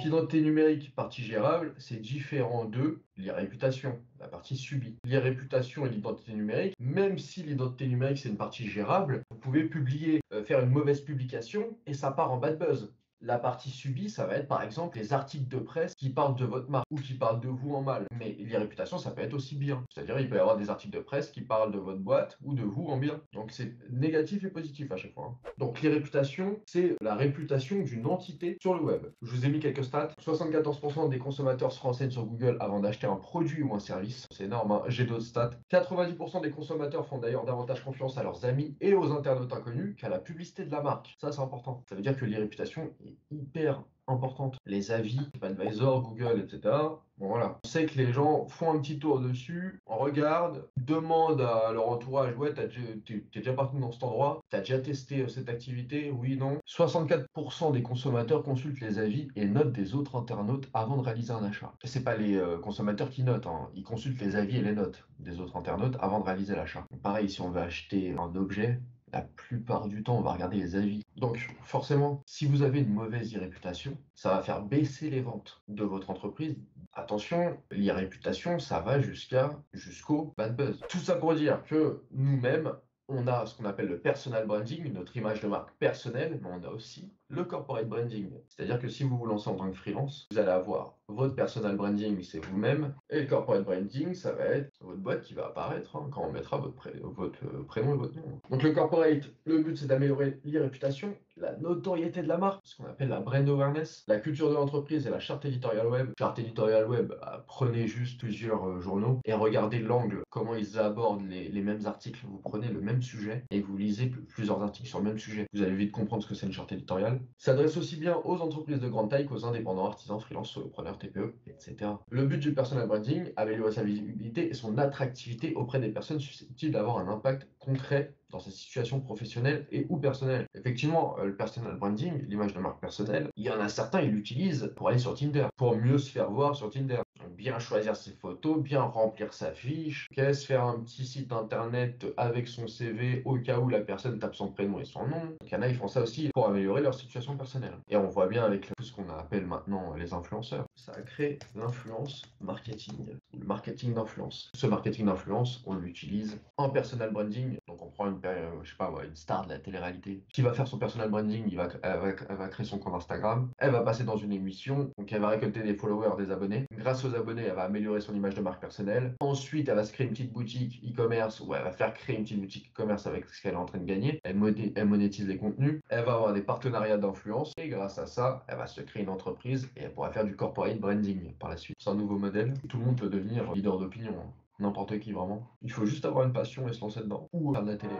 Donc identité numérique, partie gérable, c'est différent de l'irréputation, la partie subie. L'irréputation et l'identité numérique, même si l'identité numérique c'est une partie gérable, vous pouvez publier, faire une mauvaise publication et ça part en bad buzz. La partie subie, ça va être par exemple les articles de presse qui parlent de votre marque ou qui parlent de vous en mal. Mais l'irréputation, ça peut être aussi bien. C'est-à-dire, il peut y avoir des articles de presse qui parlent de votre boîte ou de vous en bien. Donc c'est négatif et positif à chaque fois, hein. Donc l'irréputation, c'est la réputation d'une entité sur le web. Je vous ai mis quelques stats. 74% des consommateurs se renseignent sur Google avant d'acheter un produit ou un service. C'est énorme, hein. J'ai d'autres stats. 90% des consommateurs font d'ailleurs davantage confiance à leurs amis et aux internautes inconnus qu'à la publicité de la marque. Ça, c'est important. Ça veut dire que l'irréputation est hyper importante. Les avis, TripAdvisor, Google, etc. Bon voilà. On sait que les gens font un petit tour dessus, regardent, demandent à leur entourage, ouais, t'es déjà parti dans cet endroit, t'as déjà testé cette activité, oui, non. 64% des consommateurs consultent les avis et notes des autres internautes avant de réaliser un achat. C'est pas les consommateurs qui notent, hein. Ils consultent les avis et les notes des autres internautes avant de réaliser l'achat. Pareil, si on veut acheter un objet, la plupart du temps, on va regarder les avis. Donc, forcément, si vous avez une mauvaise e-réputation, ça va faire baisser les ventes de votre entreprise. Attention, l'e-réputation, ça va jusqu'au bad buzz. Tout ça pour dire que nous-mêmes, on a ce qu'on appelle le personal branding, notre image de marque personnelle, mais on a aussi le corporate branding. C'est-à-dire que si vous vous lancez en tant que freelance, vous allez avoir votre personal branding, c'est vous-même, et le corporate branding, ça va être votre boîte qui va apparaître, hein, quand on mettra votre prénom et votre nom. Donc le corporate, le but c'est d'améliorer l'e-réputation, la notoriété de la marque, ce qu'on appelle la brand awareness, la culture de l'entreprise et la charte éditoriale web. Charte éditoriale web, prenez juste plusieurs journaux et regardez l'angle, comment ils abordent les mêmes articles. Vous prenez le même sujet et vous lisez plusieurs articles sur le même sujet. Vous allez vite comprendre ce que c'est une charte éditoriale. S'adresse aussi bien aux entreprises de grande taille qu'aux indépendants, artisans, freelance, solopreneurs, TPE, etc. Le but du personal branding, améliorer sa visibilité et son attractivité auprès des personnes susceptibles d'avoir un impact concret dans sa situation professionnelle et ou personnelle. Effectivement, le personal branding, l'image de marque personnelle, il y en a certains, ils l'utilisent pour aller sur Tinder, pour mieux se faire voir sur Tinder. Bien choisir ses photos, bien remplir sa fiche, se faire un petit site internet avec son CV au cas où la personne tape son prénom et son nom. Donc, il y en a, ils font ça aussi pour améliorer leur situation personnelle. Et on voit bien avec tout ce qu'on appelle maintenant les influenceurs. Ça a créé l'influence marketing, le marketing d'influence. Ce marketing d'influence, on l'utilise en personal branding. Donc on prend je sais pas, une star de la télé-réalité qui va faire son personal branding, elle va créer son compte Instagram, elle va passer dans une émission, donc elle va récolter des followers, des abonnés. Grâce aux abonnés, elle va améliorer son image de marque personnelle. Ensuite, elle va se créer une petite boutique e-commerce où elle va faire créer une petite boutique e-commerce avec ce qu'elle est en train de gagner. Elle monétise les contenus. Elle va avoir des partenariats d'influence et grâce à ça, elle va se créer une entreprise et elle pourra faire du corporate branding par la suite. C'est un nouveau modèle. Tout le monde peut devenir leader d'opinion, hein. N'importe qui vraiment. Il faut juste avoir une passion et se lancer dedans. Ou faire de la télé.